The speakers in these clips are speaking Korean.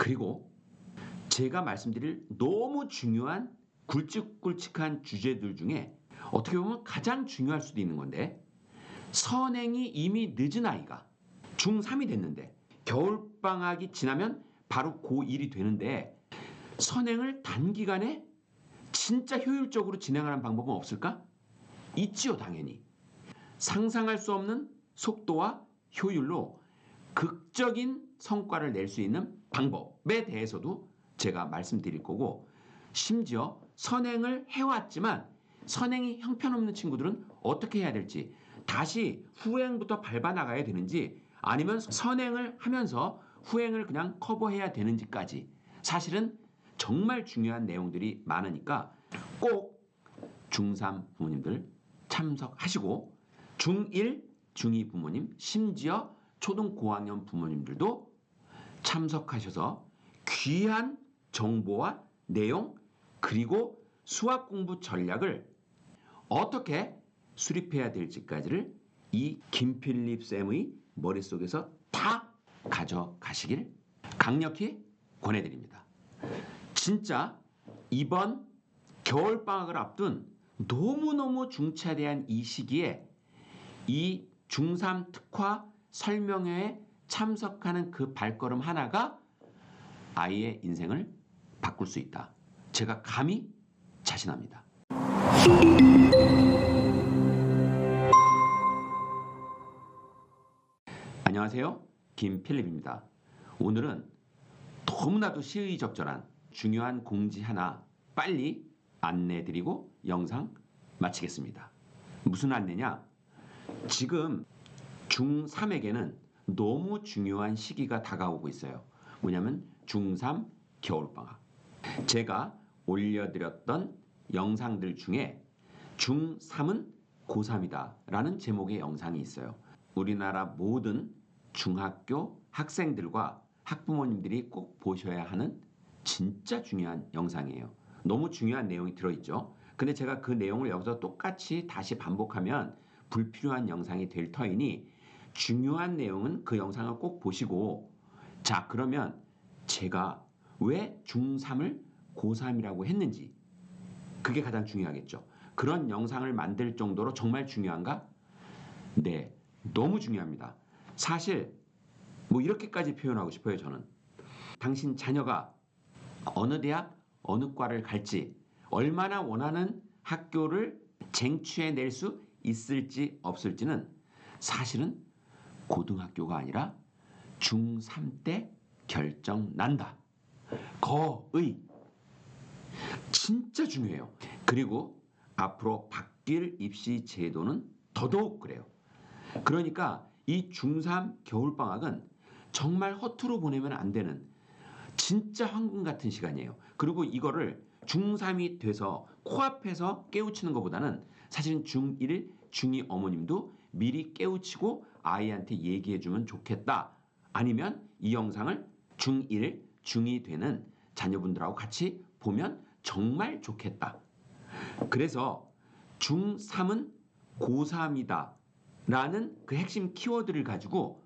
그리고 제가 말씀드릴 너무 중요한 굵직굵직한 주제들 중에 어떻게 보면 가장 중요할 수도 있는 건데, 선행이 이미 늦은 아이가 중3이 됐는데 겨울방학이 지나면 바로 고1이 되는데 선행을 단기간에 진짜 효율적으로 진행하는 방법은 없을까? 있지요, 당연히. 상상할 수 없는 속도와 효율로 극적인 성과를 낼 수 있는 방법에 대해서도 제가 말씀드릴 거고, 심지어 선행을 해왔지만 선행이 형편없는 친구들은 어떻게 해야 될지, 다시 후행부터 밟아 나가야 되는지, 아니면 선행을 하면서 후행을 그냥 커버해야 되는지까지 사실은 정말 중요한 내용들이 많으니까 꼭 중3 부모님들 참석하시고, 중1, 중2 부모님, 심지어 초등 고학년 부모님들도 참석하셔서 귀한 정보와 내용, 그리고 수학 공부 전략을 어떻게 수립해야 될지까지를 이 김필립 쌤의 머릿속에서 다 가져가시길 강력히 권해드립니다. 진짜 이번 겨울방학을 앞둔 너무너무 중차대한 이 시기에 이 중3 특화 설명회에 참석하는 그 발걸음 하나가 아이의 인생을 바꿀 수 있다. 제가 감히 자신합니다. 안녕하세요. 김필립입니다. 오늘은 너무나도 시의적절한 중요한 공지 하나 빨리 안내드리고 영상 마치겠습니다. 무슨 안내냐? 지금 중3에게는 너무 중요한 시기가 다가오고 있어요. 뭐냐면 중3 겨울방학. 제가 올려드렸던 영상들 중에 중3은 고3이다 라는 제목의 영상이 있어요. 우리나라 모든 중학교 학생들과 학부모님들이 꼭 보셔야 하는 진짜 중요한 영상이에요. 너무 중요한 내용이 들어있죠. 근데 제가 그 내용을 여기서 똑같이 다시 반복하면 불필요한 영상이 될 터이니 중요한 내용은 그 영상을 꼭 보시고, 자, 그러면 제가 왜 중3을 고3이라고 했는지, 그게 가장 중요하겠죠. 그런 영상을 만들 정도로 정말 중요한가? 네, 너무 중요합니다. 사실 뭐 이렇게까지 표현하고 싶어요. 저는 당신 자녀가 어느 대학 어느 과를 갈지, 얼마나 원하는 학교를 쟁취해낼 수 있을지 없을지는 사실은 고등학교가 아니라 중3 때 결정난다. 거의 진짜 중요해요. 그리고 앞으로 바뀔 입시 제도는 더더욱 그래요. 그러니까 이 중3 겨울방학은 정말 허투루 보내면 안 되는 진짜 황금 같은 시간이에요. 그리고 이거를 중3이 돼서 코앞에서 깨우치는 것보다는 사실은 중1, 중2 어머님도 미리 깨우치고 아이한테 얘기해주면 좋겠다. 아니면 이 영상을 중1, 중2 되는 자녀분들하고 같이 보면 정말 좋겠다. 그래서 중3은 고3이다 라는 그 핵심 키워드를 가지고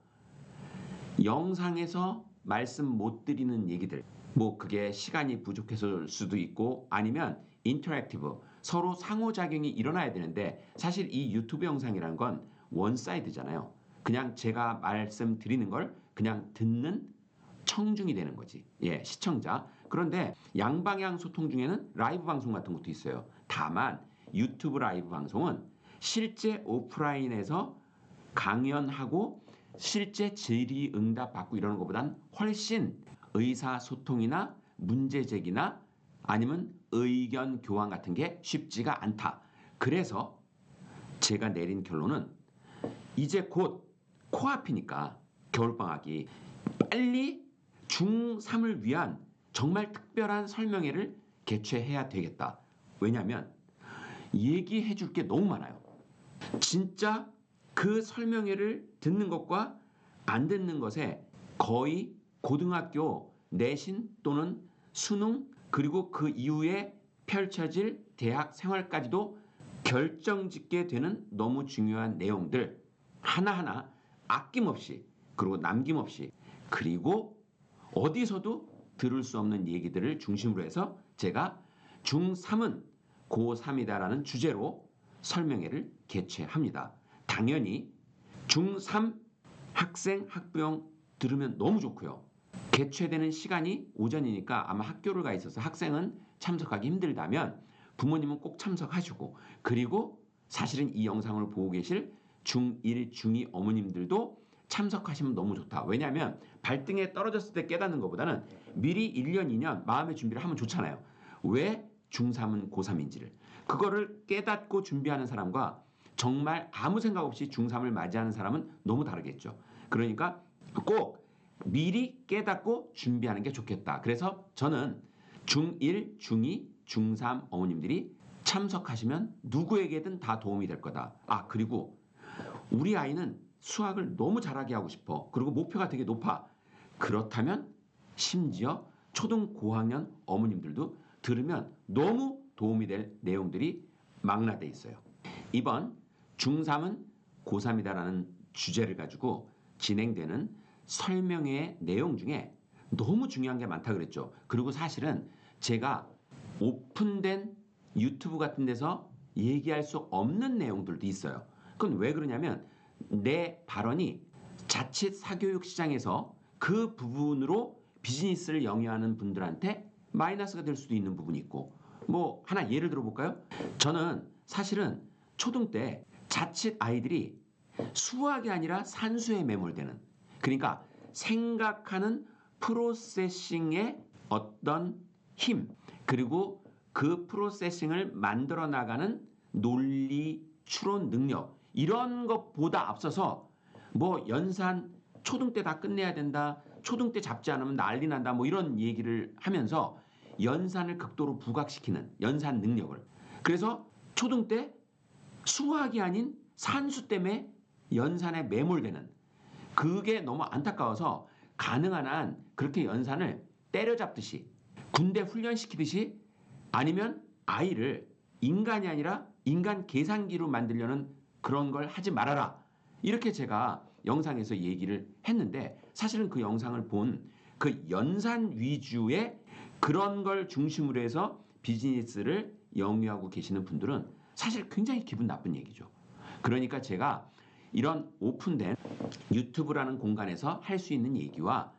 영상에서 말씀 못 드리는 얘기들, 뭐 그게 시간이 부족해서일 수도 있고 아니면 인터랙티브, 서로 상호작용이 일어나야 되는데, 사실 이 유튜브 영상이라는 건 원사이드잖아요. 그냥 제가 말씀드리는 걸 그냥 듣는 청중이 되는 거지. 예, 시청자. 그런데 양방향 소통 중에는 라이브 방송 같은 것도 있어요. 다만 유튜브 라이브 방송은 실제 오프라인에서 강연하고 실제 질의응답 받고 이러는 것보단 훨씬 의사소통이나 문제제기나 아니면 의견 교환 같은 게 쉽지가 않다. 그래서 제가 내린 결론은 이제 곧 코앞이니까 겨울방학이 빨리 중3을 위한 정말 특별한 설명회를 개최해야 되겠다. 왜냐하면 얘기해 줄 게 너무 많아요. 진짜 그 설명회를 듣는 것과 안 듣는 것에 거의 고등학교 내신 또는 수능, 그리고 그 이후에 펼쳐질 대학 생활까지도 결정짓게 되는 너무 중요한 내용들 하나하나 아낌없이, 그리고 남김없이, 그리고 어디서도 들을 수 없는 얘기들을 중심으로 해서 제가 중3은 고3이다라는 주제로 설명회를 개최합니다. 당연히 중3 학생, 학부형 들으면 너무 좋고요. 개최되는 시간이 오전이니까 아마 학교를 가 있어서 학생은 참석하기 힘들다면 부모님은 꼭 참석하시고, 그리고 사실은 이 영상을 보고 계실 중1, 중2 어머님들도 참석하시면 너무 좋다. 왜냐하면 발등에 떨어졌을 때 깨닫는 것보다는 미리 1년, 2년 마음의 준비를 하면 좋잖아요. 왜 중3은 고3인지를. 그거를 깨닫고 준비하는 사람과 정말 아무 생각 없이 중3을 맞이하는 사람은 너무 다르겠죠. 그러니까 꼭 미리 깨닫고 준비하는 게 좋겠다. 그래서 저는 중1, 중2, 중3 어머님들이 참석하시면 누구에게든 다 도움이 될 거다. 그리고 우리 아이는 수학을 너무 잘하게 하고 싶어. 그리고 목표가 되게 높아. 그렇다면 심지어 초등 고학년 어머님들도 들으면 너무 도움이 될 내용들이 망라돼 있어요. 이번 중3은 고3이다라는 주제를 가지고 진행되는 설명회의 내용 중에 너무 중요한 게 많다 그랬죠. 그리고 사실은 제가 오픈된 유튜브 같은 데서 얘기할 수 없는 내용들도 있어요. 그건 왜 그러냐면 내 발언이 자칫 사교육 시장에서 그 부분으로 비즈니스를 영위하는 분들한테 마이너스가 될 수도 있는 부분이 있고, 뭐 하나 예를 들어 볼까요? 저는 사실은 초등 때 자칫 아이들이 수학이 아니라 산수에 매몰되는, 그러니까 생각하는 프로세싱의 어떤 힘, 그리고 그 프로세싱을 만들어 나가는 논리 추론 능력, 이런 것보다 앞서서 뭐 연산 초등 때 다 끝내야 된다, 초등 때 잡지 않으면 난리 난다, 뭐 이런 얘기를 하면서 연산을 극도로 부각시키는 연산 능력을, 그래서 초등 때 수학이 아닌 산수 때문에 연산에 매몰되는, 그게 너무 안타까워서 가능한 한 그렇게 연산을 때려잡듯이 군대 훈련시키듯이, 아니면 아이를 인간이 아니라 인간 계산기로 만들려는 그런 걸 하지 말아라, 이렇게 제가 영상에서 얘기를 했는데, 사실은 그 영상을 본 그 연산 위주의 그런 걸 중심으로 해서 비즈니스를 영위하고 계시는 분들은 사실 굉장히 기분 나쁜 얘기죠. 그러니까 제가 이런 오픈된 유튜브라는 공간에서 할 수 있는 얘기와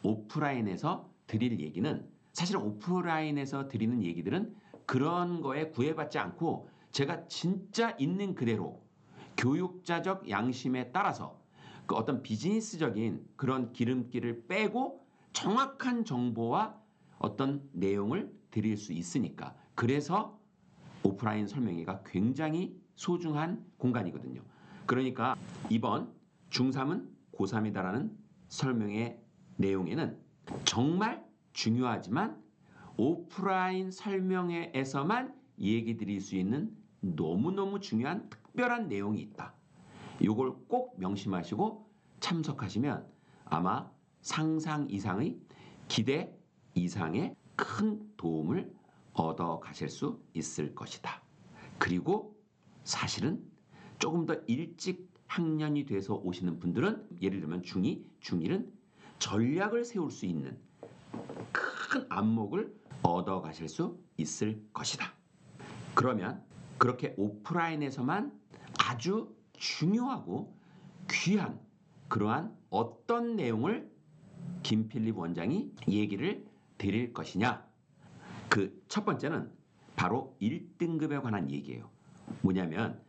오프라인에서 드릴 얘기는, 사실 오프라인에서 드리는 얘기들은 그런 거에 구애받지 않고 제가 진짜 있는 그대로 교육자적 양심에 따라서 그 어떤 비즈니스적인 그런 기름기를 빼고 정확한 정보와 어떤 내용을 드릴 수 있으니까, 그래서 오프라인 설명회가 굉장히 소중한 공간이거든요. 그러니까 이번 중3은 고3이다라는 설명회 내용에는 정말 중요하지만 오프라인 설명회에서만 얘기 드릴 수 있는 너무너무 중요한 특별한 내용이 있다. 이걸 꼭 명심하시고 참석하시면 아마 상상 이상의, 기대 이상의 큰 도움을 얻어 가실 수 있을 것이다. 그리고 사실은 조금 더 일찍 학년이 돼서 오시는 분들은, 예를 들면 중2, 중1은 전략을 세울 수 있는 큰 안목을 얻어 가실 수 있을 것이다. 그러면 그렇게 오프라인에서만 아주 중요하고 귀한 그러한 어떤 내용을 김필립 원장이 얘기를 드릴 것이냐. 그 첫 번째는 바로 1등급에 관한 얘기예요. 뭐냐면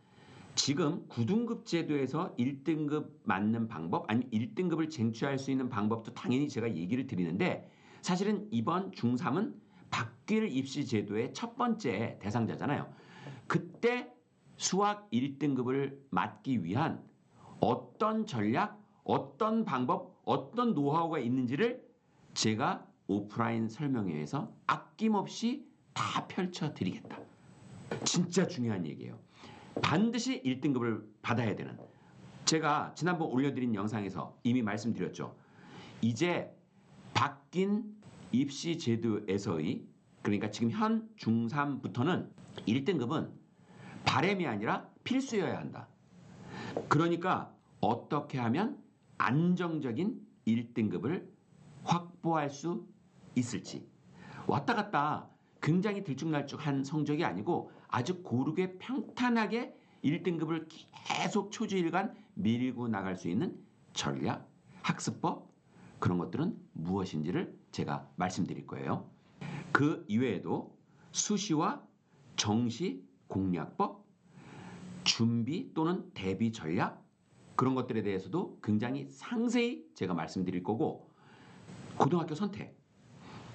지금 9등급 제도에서 1등급 맞는 방법, 아니면 1등급을 쟁취할 수 있는 방법도 당연히 제가 얘기를 드리는데, 사실은 이번 중3은 박길 입시 제도의 첫 번째 대상자잖아요. 그때 수학 1등급을 맞기 위한 어떤 전략, 어떤 방법, 어떤 노하우가 있는지를 제가 오프라인 설명회에서 아낌없이 다 펼쳐드리겠다. 진짜 중요한 얘기예요. 반드시 1등급을 받아야 되는, 제가 지난번 올려드린 영상에서 이미 말씀드렸죠. 이제 바뀐 입시 제도에서의, 그러니까 지금 현 중3부터는 1등급은 바람이 아니라 필수여야 한다. 그러니까 어떻게 하면 안정적인 1등급을 확보할 수 있을지. 왔다 갔다 굉장히 들쭉날쭉한 성적이 아니고 아주 고르게 평탄하게 1등급을 계속 초주일간 밀고 나갈 수 있는 전략, 학습법, 그런 것들은 무엇인지를 제가 말씀드릴 거예요. 그 이외에도 수시와 정시 공략법, 준비 또는 대비 전략, 그런 것들에 대해서도 굉장히 상세히 제가 말씀드릴 거고, 고등학교 선택,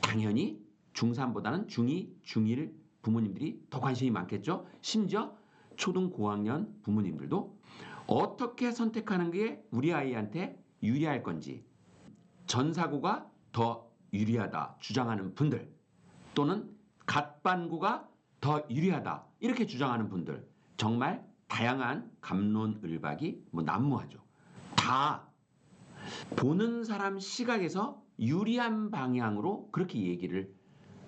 당연히 중3보다는 중2, 중1 부모님들이 더 관심이 많겠죠. 심지어 초등 고학년 부모님들도 어떻게 선택하는 게 우리 아이한테 유리할 건지, 전사고가 더 유리하다 주장하는 분들, 또는 갓반고가 더 유리하다 이렇게 주장하는 분들, 정말 다양한 갑론을박이 난무하죠. 다 보는 사람 시각에서 유리한 방향으로 그렇게 얘기를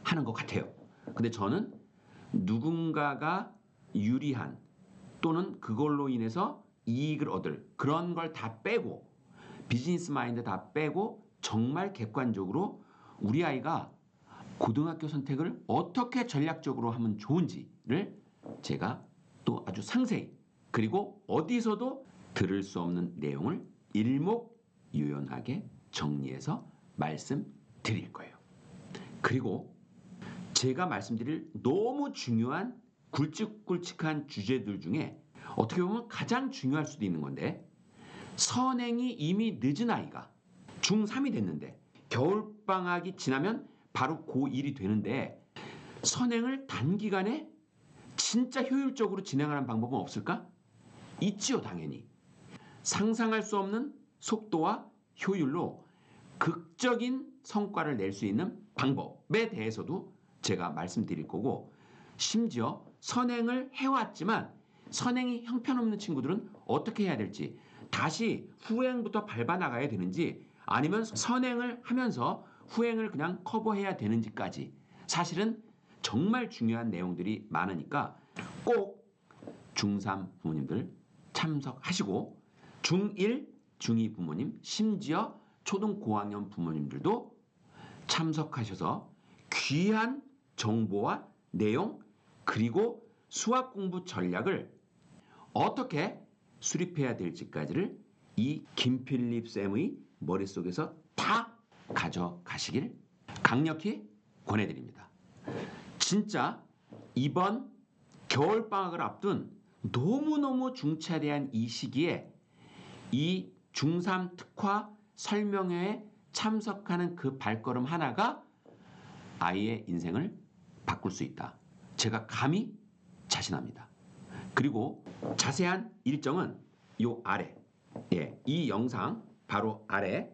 하는 것 같아요. 근데 저는 누군가가 유리한 또는 그걸로 인해서 이익을 얻을 그런 걸 다 빼고, 비즈니스 마인드 다 빼고 정말 객관적으로 우리 아이가 고등학교 선택을 어떻게 전략적으로 하면 좋은지를 제가 또 아주 상세히, 그리고 어디서도 들을 수 없는 내용을 일목요연하게 정리해서 말씀드릴 거예요. 그리고 제가 말씀드릴 너무 중요한 굵직굵직한 주제들 중에 어떻게 보면 가장 중요할 수도 있는 건데, 선행이 이미 늦은 아이가 중3이 됐는데 겨울방학이 지나면 바로 고1이 되는데, 선행을 단기간에 진짜 효율적으로 진행하는 방법은 없을까? 있지요, 당연히. 상상할 수 없는 속도와 효율로 극적인 성과를 낼 수 있는 방법에 대해서도 제가 말씀드릴 거고, 심지어 선행을 해왔지만 선행이 형편없는 친구들은 어떻게 해야 될지, 다시 후행부터 밟아 나가야 되는지, 아니면 선행을 하면서 후행을 그냥 커버해야 되는지까지, 사실은 정말 중요한 내용들이 많으니까 꼭 중3 부모님들 참석하시고, 중1, 중2 부모님, 심지어 초등 고학년 부모님들도 참석하셔서 귀한 정보와 내용, 그리고 수학 공부 전략을 어떻게 수립해야 될지까지를 이 김필립 쌤의 머릿속에서 다 가져가시길 강력히 권해드립니다. 진짜 이번 겨울방학을 앞둔 너무너무 중차대한 이 시기에 이 중3 특화 설명회에 참석하는 그 발걸음 하나가 아이의 인생을 바꿀 수 있다. 제가 감히 자신합니다. 그리고 자세한 일정은 요 아래, 이 영상 바로 아래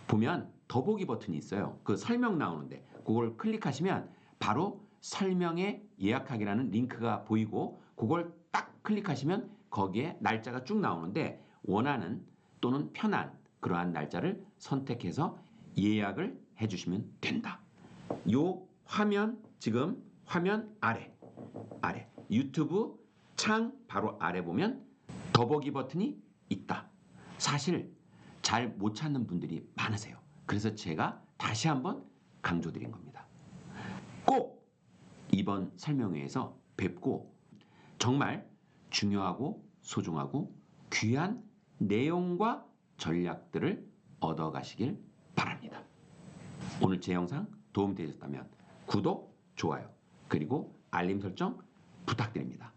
보면 더보기 버튼이 있어요. 그 설명 나오는데 그걸 클릭하시면 바로 설명회 예약하기라는 링크가 보이고, 그걸 딱 클릭하시면 거기에 날짜가 쭉 나오는데 원하는 또는 편한 그러한 날짜를 선택해서 예약을 해주시면 된다. 요 화면, 지금 화면 아래 유튜브 창 바로 아래 보면 더보기 버튼이 있다. 사실 잘 못 찾는 분들이 많으세요. 그래서 제가 다시 한번 강조드린 겁니다. 꼭 이번 설명회에서 뵙고 정말 중요하고 소중하고 귀한 내용과 전략들을 얻어가시길 바랍니다. 오늘 제 영상 도움되셨다면 구독, 좋아요, 그리고 알림 설정 부탁드립니다.